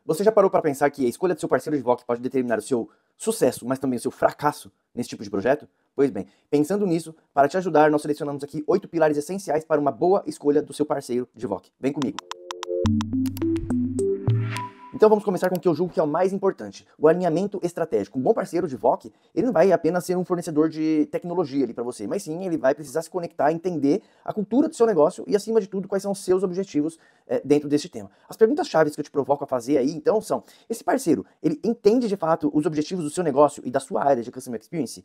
Você já parou para pensar que a escolha do seu parceiro de VOC pode determinar o seu sucesso, mas também o seu fracasso nesse tipo de projeto? Pois bem, pensando nisso, para te ajudar, nós selecionamos aqui 8 pilares essenciais para uma boa escolha do seu parceiro de VOC. Vem comigo! Então vamos começar com o que eu julgo que é o mais importante, o alinhamento estratégico. Um bom parceiro de VOC, ele não vai apenas ser um fornecedor de tecnologia ali para você, mas sim ele vai precisar se conectar, entender a cultura do seu negócio e, acima de tudo, quais são os seus objetivos dentro desse tema. As perguntas-chave que eu te provoco a fazer aí, então, são: esse parceiro, ele entende de fato os objetivos do seu negócio e da sua área de Customer Experience?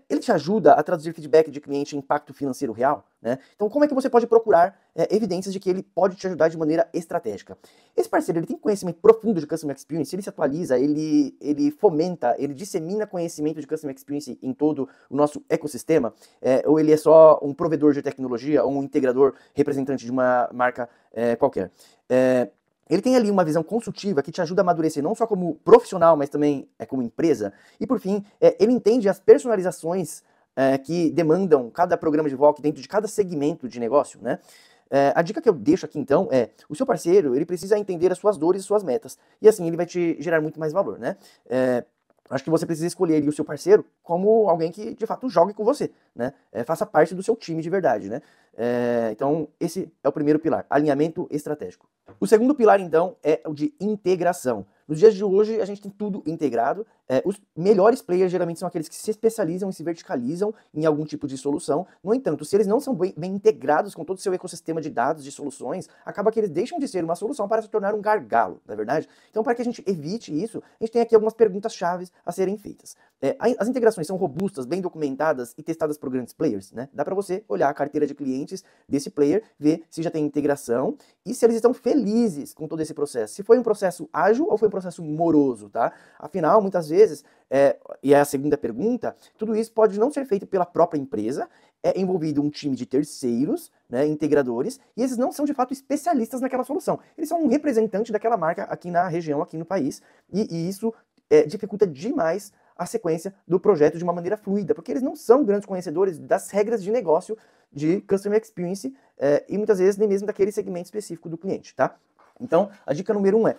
Ele te ajuda a traduzir feedback de cliente em impacto financeiro real? Né? Então, como é que você pode procurar evidências de que ele pode te ajudar de maneira estratégica? Esse parceiro, ele tem conhecimento profundo de Customer Experience, ele se atualiza, ele fomenta, ele dissemina conhecimento de Customer Experience em todo o nosso ecossistema, ou ele é só um provedor de tecnologia, ou um integrador representante de uma marca qualquer? Ele tem ali uma visão consultiva que te ajuda a amadurecer não só como profissional, mas também como empresa. E por fim, ele entende as personalizações que demandam cada programa de VOC dentro de cada segmento de negócio, né? A dica que eu deixo aqui então é: o seu parceiro, ele precisa entender as suas dores e suas metas, e assim ele vai te gerar muito mais valor, né? Acho que você precisa escolher o seu parceiro como alguém que de fato jogue com você, né? Faça parte do seu time de verdade, né? Então esse é o primeiro pilar, alinhamento estratégico. O segundo pilar então é o de integração. Nos dias de hoje a gente tem tudo integrado. Os melhores players geralmente são aqueles que se especializam e se verticalizam em algum tipo de solução. No entanto, se eles não são bem integrados com todo o seu ecossistema de dados, de soluções, acaba que eles deixam de ser uma solução para se tornar um gargalo, não é verdade? Então, para que a gente evite isso, a gente tem aqui algumas perguntas-chave a serem feitas. As integrações são robustas, bem documentadas e testadas por grandes players, né? Dá para você olhar a carteira de clientes desse player, ver se já tem integração e se eles estão felizes com todo esse processo. Se foi um processo ágil ou foi um processo moroso, tá? Afinal, muitas vezes, e é a segunda pergunta, tudo isso pode não ser feito pela própria empresa, é envolvido um time de terceiros, né, integradores, e eles não são de fato especialistas naquela solução. Eles são um representante daquela marca aqui na região, aqui no país, e isso dificulta demais a sequência do projeto de uma maneira fluida, porque eles não são grandes conhecedores das regras de negócio de Customer Experience e muitas vezes nem mesmo daquele segmento específico do cliente, tá? Então, a dica número 1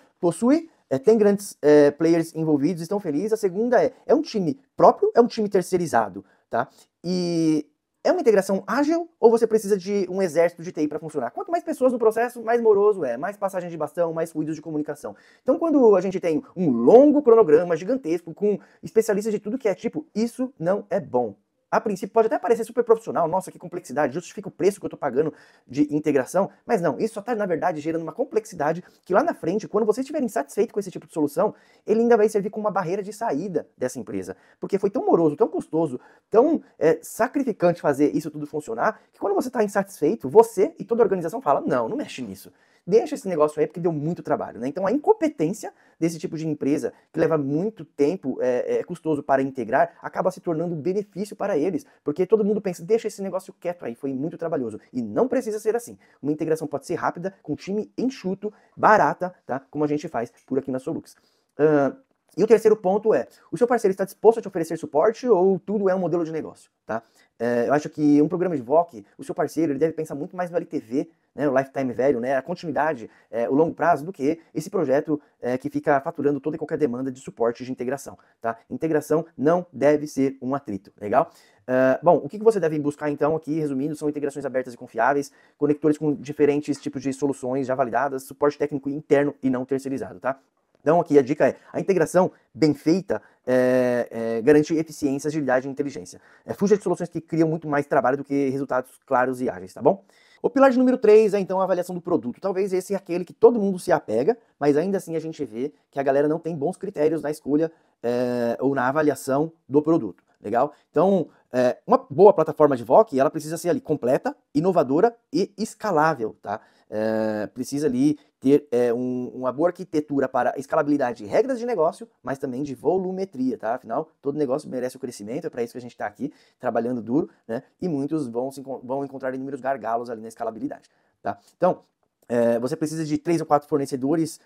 tem grandes players envolvidos, estão felizes. A segunda é um time próprio, é um time terceirizado, tá? E é uma integração ágil ou você precisa de um exército de TI para funcionar? Quanto mais pessoas no processo, mais moroso mais passagem de bastão, mais ruídos de comunicação. Então, quando a gente tem um longo cronograma gigantesco com especialistas de tudo que é tipo, isso não é bom. A princípio pode até parecer super profissional, nossa, que complexidade, justifica o preço que eu estou pagando de integração, mas não, isso só está, na verdade, gerando uma complexidade que lá na frente, quando você estiver insatisfeito com esse tipo de solução, ele ainda vai servir como uma barreira de saída dessa empresa, porque foi tão moroso, tão custoso, tão sacrificante fazer isso tudo funcionar, que quando você está insatisfeito, você e toda a organização fala: não mexe nisso. Deixa esse negócio aí porque deu muito trabalho, né? Então a incompetência desse tipo de empresa, que leva muito tempo, é custoso para integrar, acaba se tornando um benefício para eles, porque todo mundo pensa: deixa esse negócio quieto aí, foi muito trabalhoso. E não precisa ser assim. Uma integração pode ser rápida, com time enxuto, barata, tá? Como a gente faz por aqui na Solux. E o terceiro ponto o seu parceiro está disposto a te oferecer suporte ou tudo é um modelo de negócio, tá? Eu acho que um programa de VOC, o seu parceiro, ele deve pensar muito mais no LTV, né, o Lifetime Value, né, a continuidade, o longo prazo, do que esse projeto que fica faturando toda e qualquer demanda de suporte de integração, tá? Integração não deve ser um atrito, legal? Bom, o que você deve buscar então aqui, resumindo, são integrações abertas e confiáveis, conectores com diferentes tipos de soluções já validadas, suporte técnico interno e não terceirizado, tá? Então aqui a dica a integração bem feita garante eficiência, agilidade e inteligência. Fuja de soluções que criam muito mais trabalho do que resultados claros e ágeis, tá bom? O pilar de número 3 é então a avaliação do produto. Talvez esse é aquele que todo mundo se apega, mas ainda assim a gente vê que a galera não tem bons critérios na escolha ou na avaliação do produto, legal? Então, uma boa plataforma de VOC, ela precisa ser ali completa, inovadora e escalável, tá? Precisa ali ter uma boa arquitetura para escalabilidade de regras de negócio, mas também de volumetria, tá? Afinal, todo negócio merece o crescimento, é para isso que a gente está aqui, trabalhando duro, né? E muitos vão encontrar inúmeros gargalos ali na escalabilidade, tá? Então, você precisa de 3 ou 4 fornecedores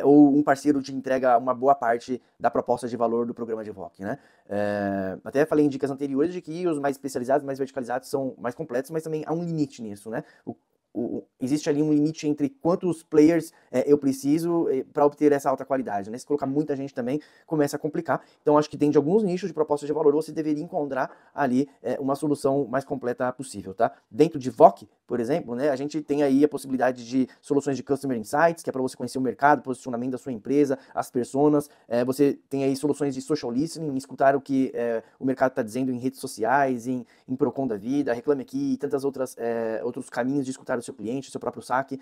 ou um parceiro te entrega uma boa parte da proposta de valor do programa de VOC, né? Até falei em dicas anteriores de que os mais especializados, mais verticalizados são mais completos, mas também há um limite nisso, né? existe ali um limite entre quantos players eu preciso para obter essa alta qualidade, né? Se colocar muita gente também, começa a complicar. Então, acho que dentro de alguns nichos de propostas de valor, você deveria encontrar ali uma solução mais completa possível, tá? Dentro de VOC, por exemplo, né, a gente tem aí a possibilidade de soluções de Customer Insights, que é para você conhecer o mercado, posicionamento da sua empresa, as personas. Você tem aí soluções de Social Listening, escutar o que o mercado está dizendo em redes sociais, em Procon da vida, Reclame Aqui e tantas outros caminhos de escutar o seu cliente, o seu próprio saque.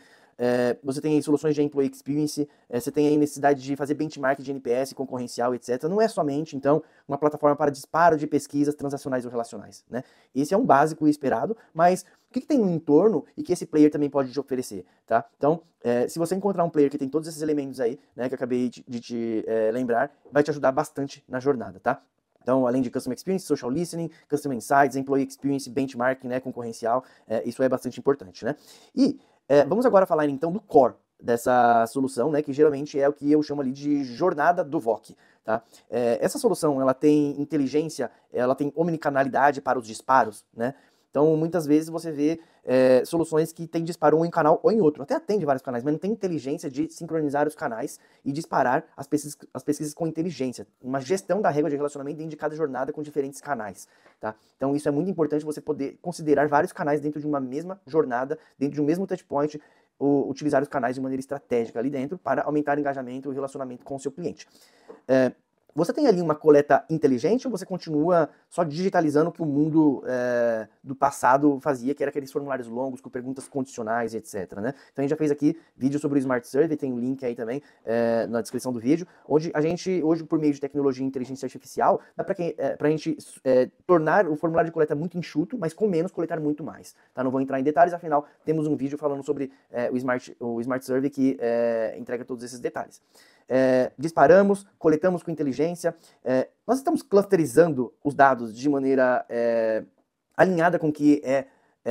Você tem aí soluções de Employee Experience, você tem aí necessidade de fazer benchmark de NPS, concorrencial, etc. Não é somente, então, uma plataforma para disparo de pesquisas transacionais ou relacionais, né? Esse é um básico e esperado, mas o que tem no entorno e que esse player também pode te oferecer, tá? Então, se você encontrar um player que tem todos esses elementos aí, né, que eu acabei de te lembrar, vai te ajudar bastante na jornada, tá? Então, além de Customer Experience, Social Listening, Customer Insights, Employee Experience, Benchmarking, né, concorrencial, isso é bastante importante, né? E vamos agora falar então do core dessa solução, né, que geralmente é o que eu chamo ali de jornada do VOC, tá? Essa solução, ela tem inteligência, ela tem omnicanalidade para os disparos, né? Então, muitas vezes você vê soluções que tem disparo ou em um canal ou em outro. Até atende vários canais, mas não tem inteligência de sincronizar os canais e disparar as pesquisas com inteligência. Uma gestão da régua de relacionamento dentro de cada jornada com diferentes canais, tá? Então, isso é muito importante, você poder considerar vários canais dentro de uma mesma jornada, dentro de um mesmo touchpoint, utilizar os canais de maneira estratégica ali dentro para aumentar o engajamento e o relacionamento com o seu cliente. Você tem ali uma coleta inteligente ou você continua só digitalizando o que o mundo do passado fazia, que era aqueles formulários longos com perguntas condicionais, etc, né? Então a gente já fez aqui vídeo sobre o Smart Survey, tem um link aí também na descrição do vídeo, onde a gente, hoje por meio de tecnologia e inteligência artificial, dá pra gente tornar o formulário de coleta muito enxuto, mas com menos coletar muito mais, tá? Não vou entrar em detalhes, afinal temos um vídeo falando sobre o Smart Survey que entrega todos esses detalhes. Disparamos, coletamos com inteligência, nós estamos clusterizando os dados de maneira alinhada com o que é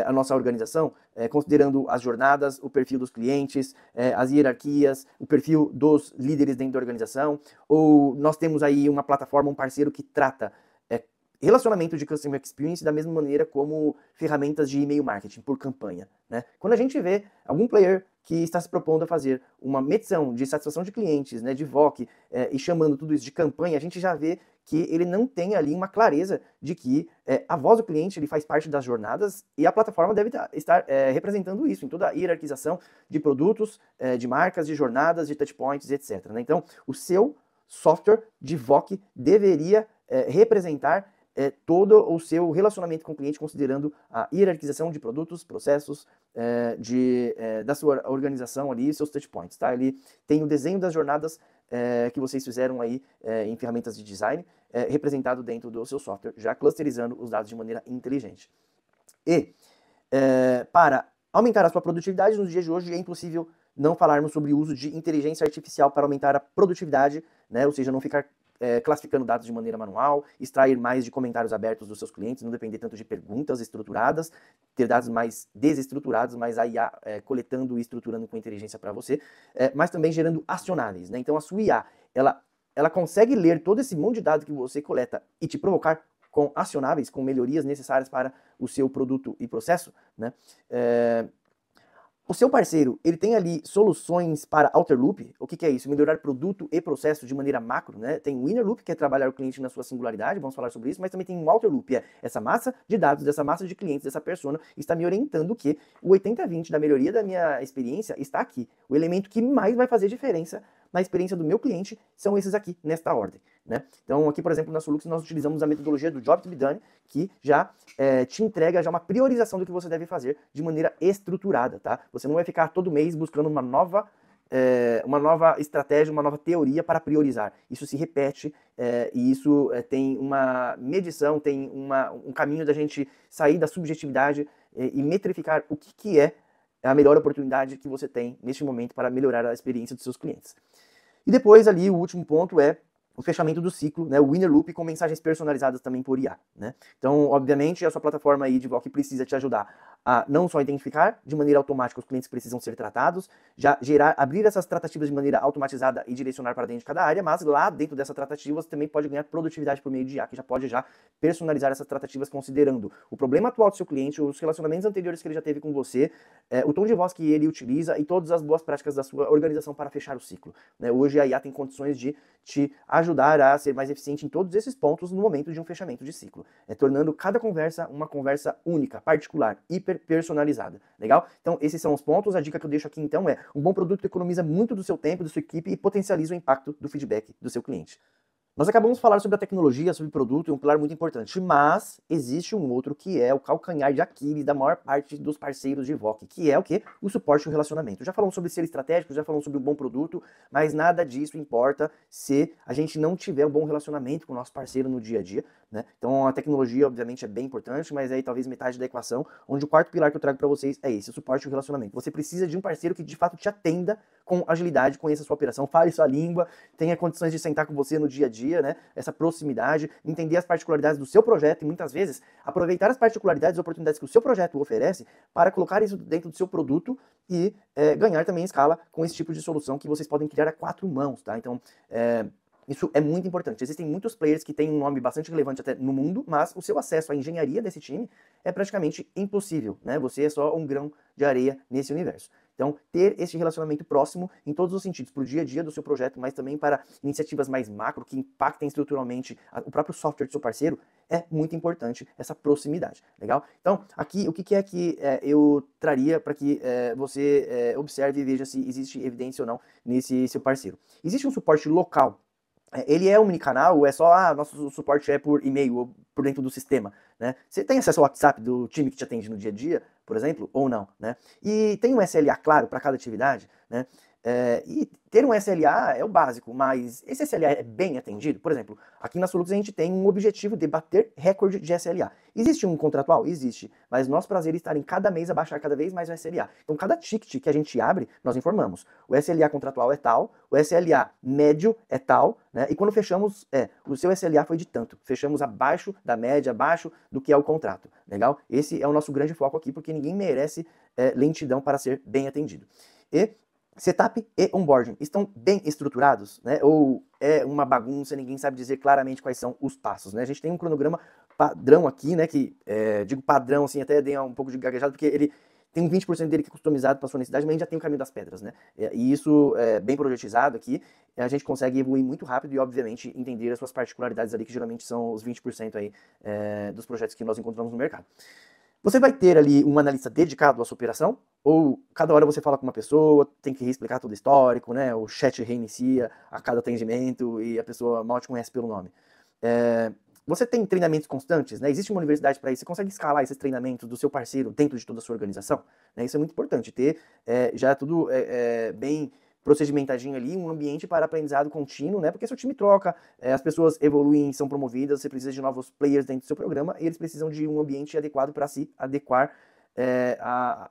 a nossa organização, considerando as jornadas, o perfil dos clientes, as hierarquias, o perfil dos líderes dentro da organização, ou nós temos aí uma plataforma, um parceiro que trata relacionamento de Customer Experience da mesma maneira como ferramentas de e-mail marketing por campanha, né? Quando a gente vê algum player que está se propondo a fazer uma medição de satisfação de clientes, né, de VOC, e chamando tudo isso de campanha, a gente já vê que ele não tem ali uma clareza de que a voz do cliente ele faz parte das jornadas e a plataforma deve estar representando isso em toda a hierarquização de produtos, de marcas, de jornadas, de touchpoints, etc, né? Então, o seu software de VOC deveria representar todo o seu relacionamento com o cliente, considerando a hierarquização de produtos, processos, da sua organização ali, seus touchpoints, tá? Ele tem o desenho das jornadas que vocês fizeram aí em ferramentas de design, representado dentro do seu software, já clusterizando os dados de maneira inteligente. E para aumentar a sua produtividade, nos dias de hoje é impossível não falarmos sobre o uso de inteligência artificial para aumentar a produtividade, né? Ou seja, não ficar classificando dados de maneira manual, extrair mais de comentários abertos dos seus clientes, não depender tanto de perguntas estruturadas, ter dados mais desestruturados, mas a IA coletando e estruturando com inteligência para você, mas também gerando acionáveis, né? Então a sua IA, ela consegue ler todo esse monte de dados que você coleta e te provocar com acionáveis, com melhorias necessárias para o seu produto e processo, né? O seu parceiro, ele tem ali soluções para Outer Loop. O que é isso? Melhorar produto e processo de maneira macro, né? Tem o Inner Loop, que é trabalhar o cliente na sua singularidade, vamos falar sobre isso, mas também tem o Outer Loop, essa massa de dados, dessa massa de clientes, dessa persona, está me orientando que o 80/20 da melhoria da minha experiência está aqui. O elemento que mais vai fazer diferença na experiência do meu cliente são esses aqui, nesta ordem, né? Então aqui, por exemplo, na Solux nós utilizamos a metodologia do Job to be Done, que já te entrega já uma priorização do que você deve fazer de maneira estruturada, tá? Você não vai ficar todo mês buscando uma nova estratégia, uma nova teoria para priorizar. Isso se repete e isso tem uma medição, tem um caminho da gente sair da subjetividade e metrificar o que é a melhor oportunidade que você tem neste momento para melhorar a experiência dos seus clientes. E depois ali o último ponto é o fechamento do ciclo, né, o Winner Loop com mensagens personalizadas também por IA, né? Então, obviamente, a sua plataforma aí de VOC precisa te ajudar a não só identificar de maneira automática os clientes que precisam ser tratados, já abrir essas tratativas de maneira automatizada e direcionar para dentro de cada área, mas lá dentro dessa tratativa você também pode ganhar produtividade por meio de IA, que já pode já personalizar essas tratativas considerando o problema atual do seu cliente, os relacionamentos anteriores que ele já teve com você, o tom de voz que ele utiliza e todas as boas práticas da sua organização para fechar o ciclo. Né? Hoje a IA tem condições de te ajudar a ser mais eficiente em todos esses pontos no momento de um fechamento de ciclo, tornando cada conversa uma conversa única, particular, hiper personalizada. Legal? Então esses são os pontos. A dica que eu deixo aqui então é: um bom produto economiza muito do seu tempo, da sua equipe e potencializa o impacto do feedback do seu cliente. Nós acabamos de falar sobre a tecnologia, sobre o produto, um pilar muito importante, mas existe um outro que é o calcanhar de Aquiles da maior parte dos parceiros de VOC, que é o quê? O suporte e o relacionamento. Já falamos sobre ser estratégico, já falamos sobre um bom produto, mas nada disso importa se a gente não tiver um bom relacionamento com o nosso parceiro no dia a dia, né? Então a tecnologia, obviamente, é bem importante, mas aí talvez metade da equação, onde o quarto pilar que eu trago para vocês é esse, o suporte e o relacionamento. Você precisa de um parceiro que de fato te atenda com agilidade, conheça a sua operação, fale sua língua, tenha condições de sentar com você no dia a dia, né? Essa proximidade, entender as particularidades do seu projeto e muitas vezes aproveitar as particularidades e oportunidades que o seu projeto oferece para colocar isso dentro do seu produto e ganhar também escala com esse tipo de solução que vocês podem criar a 4 mãos, tá? Então, isso é muito importante. Existem muitos players que têm um nome bastante relevante até no mundo, mas o seu acesso à engenharia desse time é praticamente impossível, né? Você é só um grão de areia nesse universo. Então, ter esse relacionamento próximo em todos os sentidos, para o dia a dia do seu projeto, mas também para iniciativas mais macro, que impactem estruturalmente o próprio software do seu parceiro, é muito importante essa proximidade, legal? Então, aqui, o que é que eu traria para que você observe e veja se existe evidência ou não nesse seu parceiro. Existe um suporte local. Ele é omnicanal ou é só, nosso suporte é por e-mail ou por dentro do sistema, né? Você tem acesso ao WhatsApp do time que te atende no dia a dia, por exemplo, ou não, né? E tem um SLA claro para cada atividade, né? E ter um SLA é o básico, mas esse SLA é bem atendido? Por exemplo, aqui na Solux a gente tem um objetivo de bater recorde de SLA. Existe um contratual? Existe, mas nosso prazer é estar em cada mês a baixar cada vez mais o SLA. Então, cada ticket que a gente abre, nós informamos. O SLA contratual é tal, o SLA médio é tal, né? E quando fechamos, o seu SLA foi de tanto. Fechamos abaixo da média, abaixo do que é o contrato, legal? Esse é o nosso grande foco aqui, porque ninguém merece lentidão para ser bem atendido. E setup e onboarding estão bem estruturados, né? Ou é uma bagunça, ninguém sabe dizer claramente quais são os passos, né? A gente tem um cronograma padrão aqui, né? Que, digo padrão, assim, até dei um pouco de gaguejado, porque ele tem um 20% dele que é customizado para sua necessidade, mas a gente já tem o caminho das pedras, né? E isso é bem projetizado aqui, a gente consegue evoluir muito rápido e, obviamente, entender as suas particularidades ali, que geralmente são os 20% aí dos projetos que nós encontramos no mercado. Você vai ter ali um analista dedicado à sua operação, ou cada hora você fala com uma pessoa, tem que explicar todo o histórico, né? O chat reinicia a cada atendimento e a pessoa mal te conhece pelo nome. Você tem treinamentos constantes, né? Existe uma universidade para isso, você consegue escalar esses treinamentos do seu parceiro dentro de toda a sua organização, né? Isso é muito importante, ter já tudo bem procedimentadinho ali, um ambiente para aprendizado contínuo, né? Porque seu time troca, as pessoas evoluem, são promovidas, você precisa de novos players dentro do seu programa e eles precisam de um ambiente adequado para se adequar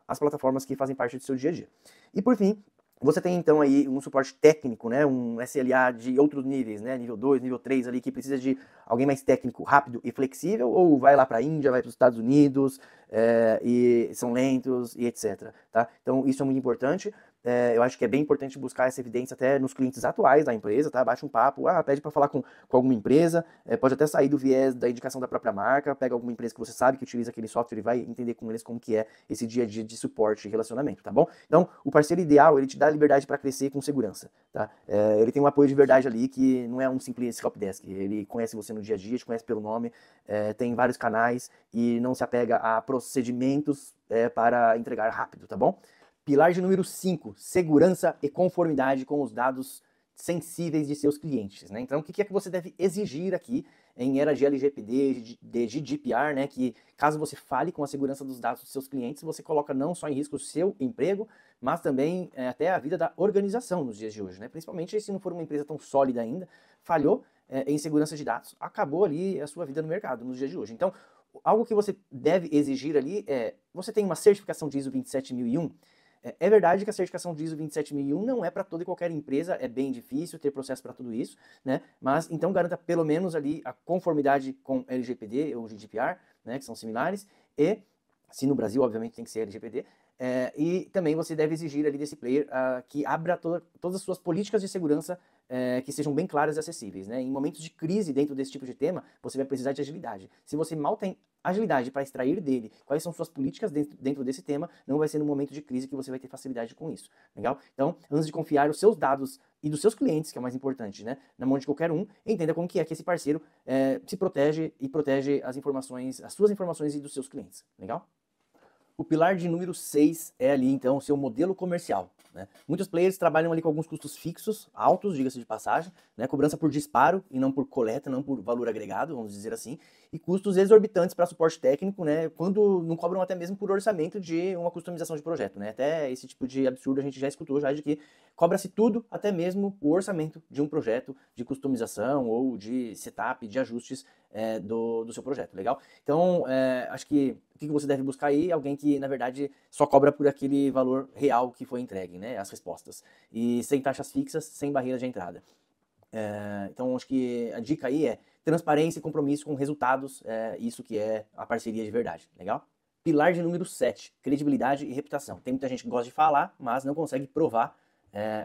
às plataformas que fazem parte do seu dia a dia. E por fim, você tem então aí um suporte técnico, né, um SLA de outros níveis, né, nível 2, nível 3 ali, que precisa de alguém mais técnico, rápido e flexível, ou vai lá para a Índia, vai para os Estados Unidos, e são lentos e etc. Tá? Então isso é muito importante. Eu acho que é bem importante buscar essa evidência até nos clientes atuais da empresa, tá? Baixa um papo, pede para falar com alguma empresa, pode até sair do viés da indicação da própria marca, pega alguma empresa que você sabe que utiliza aquele software e vai entender com eles como que é esse dia a dia de suporte e relacionamento, tá bom? Então, o parceiro ideal, ele te dá liberdade para crescer com segurança, tá? Ele tem um apoio de verdade ali que não é um simples helpdesk, ele conhece você no dia a dia, te conhece pelo nome, tem vários canais e não se apega a procedimentos para entregar rápido, tá bom? Pilar de número 5, segurança e conformidade com os dados sensíveis de seus clientes, né? Então, o que é que você deve exigir aqui em era de LGPD, de GDPR, né? Que caso você fale com a segurança dos dados dos seus clientes, você coloca não só em risco o seu emprego, mas também até a vida da organização nos dias de hoje, né? Principalmente se não for uma empresa tão sólida ainda, falhou em segurança de dados, acabou ali a sua vida no mercado nos dias de hoje. Então, algo que você deve exigir ali você tem uma certificação de ISO 27001. É verdade que a certificação de ISO 27001 não é para toda e qualquer empresa, é bem difícil ter processo para tudo isso, né? Mas então garanta pelo menos ali a conformidade com LGPD ou GDPR, né, que são similares, e Se no Brasil, obviamente, tem que ser LGPD. E também você deve exigir ali desse player que abra todas as suas políticas de segurança que sejam bem claras e acessíveis, né? Em momentos de crise dentro desse tipo de tema, você vai precisar de agilidade. Se você mal tem agilidade para extrair dele quais são suas políticas dentro desse tema, não vai ser no momento de crise que você vai ter facilidade com isso, legal? Então, antes de confiar os seus dados e dos seus clientes, que é o mais importante, né, na mão de qualquer um, entenda como que esse parceiro se protege e protege as informações, as suas informações e dos seus clientes, legal? O pilar de número 6 é ali, então, o seu modelo comercial. Né? Muitos players trabalham ali com alguns custos fixos, altos, diga-se de passagem, né? Cobrança por disparo e não por coleta, não por valor agregado, vamos dizer assim, e custos exorbitantes para suporte técnico, né? Quando não cobram até mesmo por orçamento de uma customização de projeto. Né? Até esse tipo de absurdo a gente já escutou, já de que cobra-se tudo, até mesmo o orçamento de um projeto de customização ou de setup, de ajustes do seu projeto, legal? Então, acho que o que você deve buscar aí é alguém que, na verdade, só cobra por aquele valor real que foi entregue, né? As respostas. E sem taxas fixas, sem barreira de entrada. Então, acho que a dica aí é transparência e compromisso com resultados, isso que é a parceria de verdade, legal? Pilar de número 7, credibilidade e reputação. Tem muita gente que gosta de falar, mas não consegue provar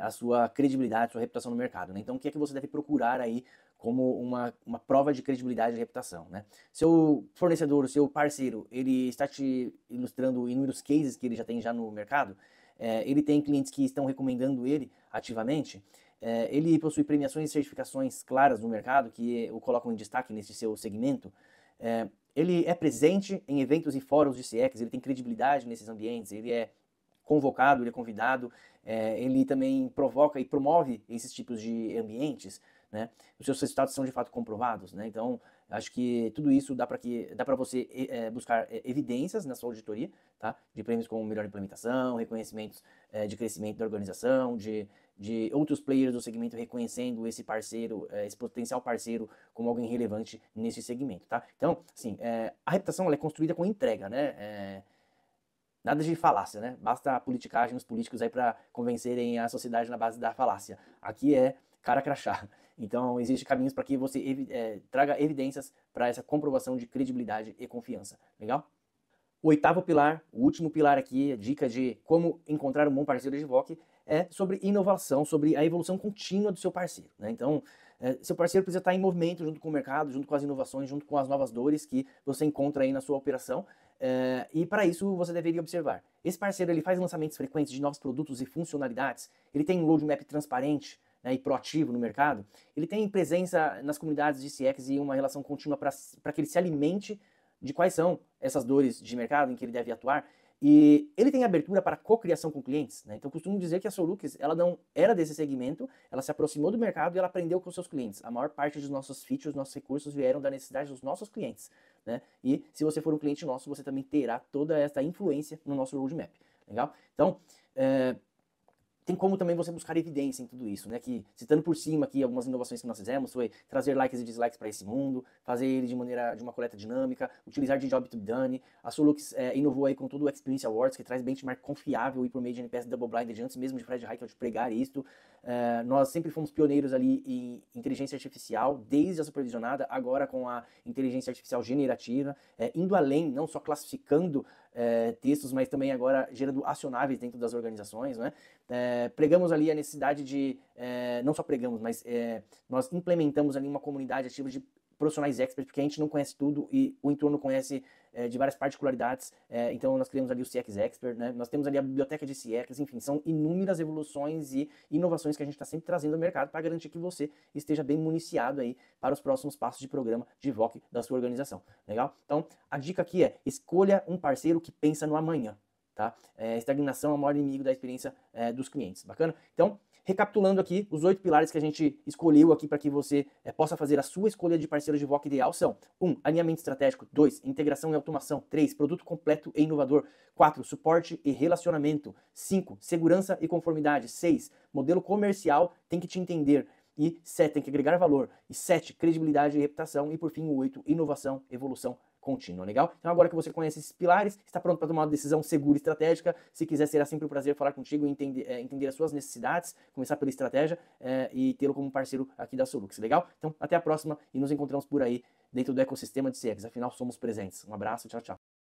a sua credibilidade, a sua reputação no mercado, né? Então, o que é que você deve procurar aí como uma prova de credibilidade e reputação, né? Seu fornecedor, seu parceiro, ele está te ilustrando inúmeros cases que ele já tem no mercado, ele tem clientes que estão recomendando ele ativamente, ele possui premiações e certificações claras no mercado que o colocam em destaque nesse seu segmento, ele é presente em eventos e fóruns de CX, ele tem credibilidade nesses ambientes, ele é convocado, ele é convidado, ele também provoca e promove esses tipos de ambientes, né? Os seus resultados são de fato comprovados, né? Então, acho que tudo isso dá para você buscar evidências na sua auditoria, tá? De prêmios como melhor implementação, reconhecimentos de crescimento da organização, de outros players do segmento reconhecendo esse parceiro, esse potencial parceiro como alguém relevante nesse segmento, tá? Então, assim, a reputação ela é construída com entrega, né? Nada de falácia, né? Basta a politicagem, os políticos aí para convencerem a sociedade na base da falácia. Aqui é cara crachá. Então, existem caminhos para que você traga evidências para essa comprovação de credibilidade e confiança. Legal? O oitavo pilar, o último pilar aqui, a dica de como encontrar um bom parceiro de VOC, é sobre inovação, sobre a evolução contínua do seu parceiro. Né? Então, seu parceiro precisa estar em movimento junto com o mercado, junto com as inovações, junto com as novas dores que você encontra aí na sua operação. E para isso você deveria observar. Esse parceiro ele faz lançamentos frequentes de novos produtos e funcionalidades, ele tem um roadmap transparente, né, e proativo no mercado, ele tem presença nas comunidades de CX e uma relação contínua para que ele se alimente de quais são essas dores de mercado em que ele deve atuar, e ele tem abertura para cocriação com clientes, né? Então costumo dizer que a Solux, ela não era desse segmento, ela se aproximou do mercado e ela aprendeu com seus clientes. A maior parte dos nossos features, dos nossos recursos vieram da necessidade dos nossos clientes, né? E se você for um cliente nosso, você também terá toda essa influência no nosso roadmap, legal? Então, tem como também você buscar evidência em tudo isso, né? Que, citando por cima aqui algumas inovações que nós fizemos, foi trazer likes e dislikes para esse mundo, fazer ele de uma coleta dinâmica, utilizar de job to be done. A Solux inovou aí com todo o Experience Awards, que traz benchmark confiável e por meio de NPS Double Blinded antes mesmo de Fred Heikel de pregar isto. Nós sempre fomos pioneiros ali em inteligência artificial, desde a supervisionada, agora com a inteligência artificial generativa, indo além, não só classificando textos, mas também agora gerando acionáveis dentro das organizações, né? Pregamos ali a necessidade de, não só pregamos, mas nós implementamos ali uma comunidade ativa de profissionais experts, porque a gente não conhece tudo e o entorno conhece de várias particularidades, então nós criamos ali o CX Expert, né? Nós temos ali a biblioteca de CX, enfim, são inúmeras evoluções e inovações que a gente está sempre trazendo ao mercado para garantir que você esteja bem municiado aí para os próximos passos de programa de VOC da sua organização, legal? Então, a dica aqui é, escolha um parceiro que pensa no amanhã, tá? Estagnação é o maior inimigo da experiência dos clientes, bacana? Então, recapitulando aqui, os 8 pilares que a gente escolheu aqui para que você possa fazer a sua escolha de parceiro de VOC ideal são 1. Alinhamento estratégico, 2. Integração e automação, 3. Produto completo e inovador, 4. Suporte e relacionamento, 5. Segurança e conformidade, 6. Modelo comercial tem que te entender, e 7. Tem que agregar valor, e 7. Credibilidade e reputação, e por fim o 8. Inovação, evolução contínua, legal? Então agora que você conhece esses pilares, está pronto para tomar uma decisão segura e estratégica. Se quiser, será sempre um prazer falar contigo e entender as suas necessidades, começar pela estratégia e tê-lo como parceiro aqui da Solux, legal? Então até a próxima e nos encontramos por aí dentro do ecossistema de CX, afinal somos presentes. Um abraço, tchau, tchau.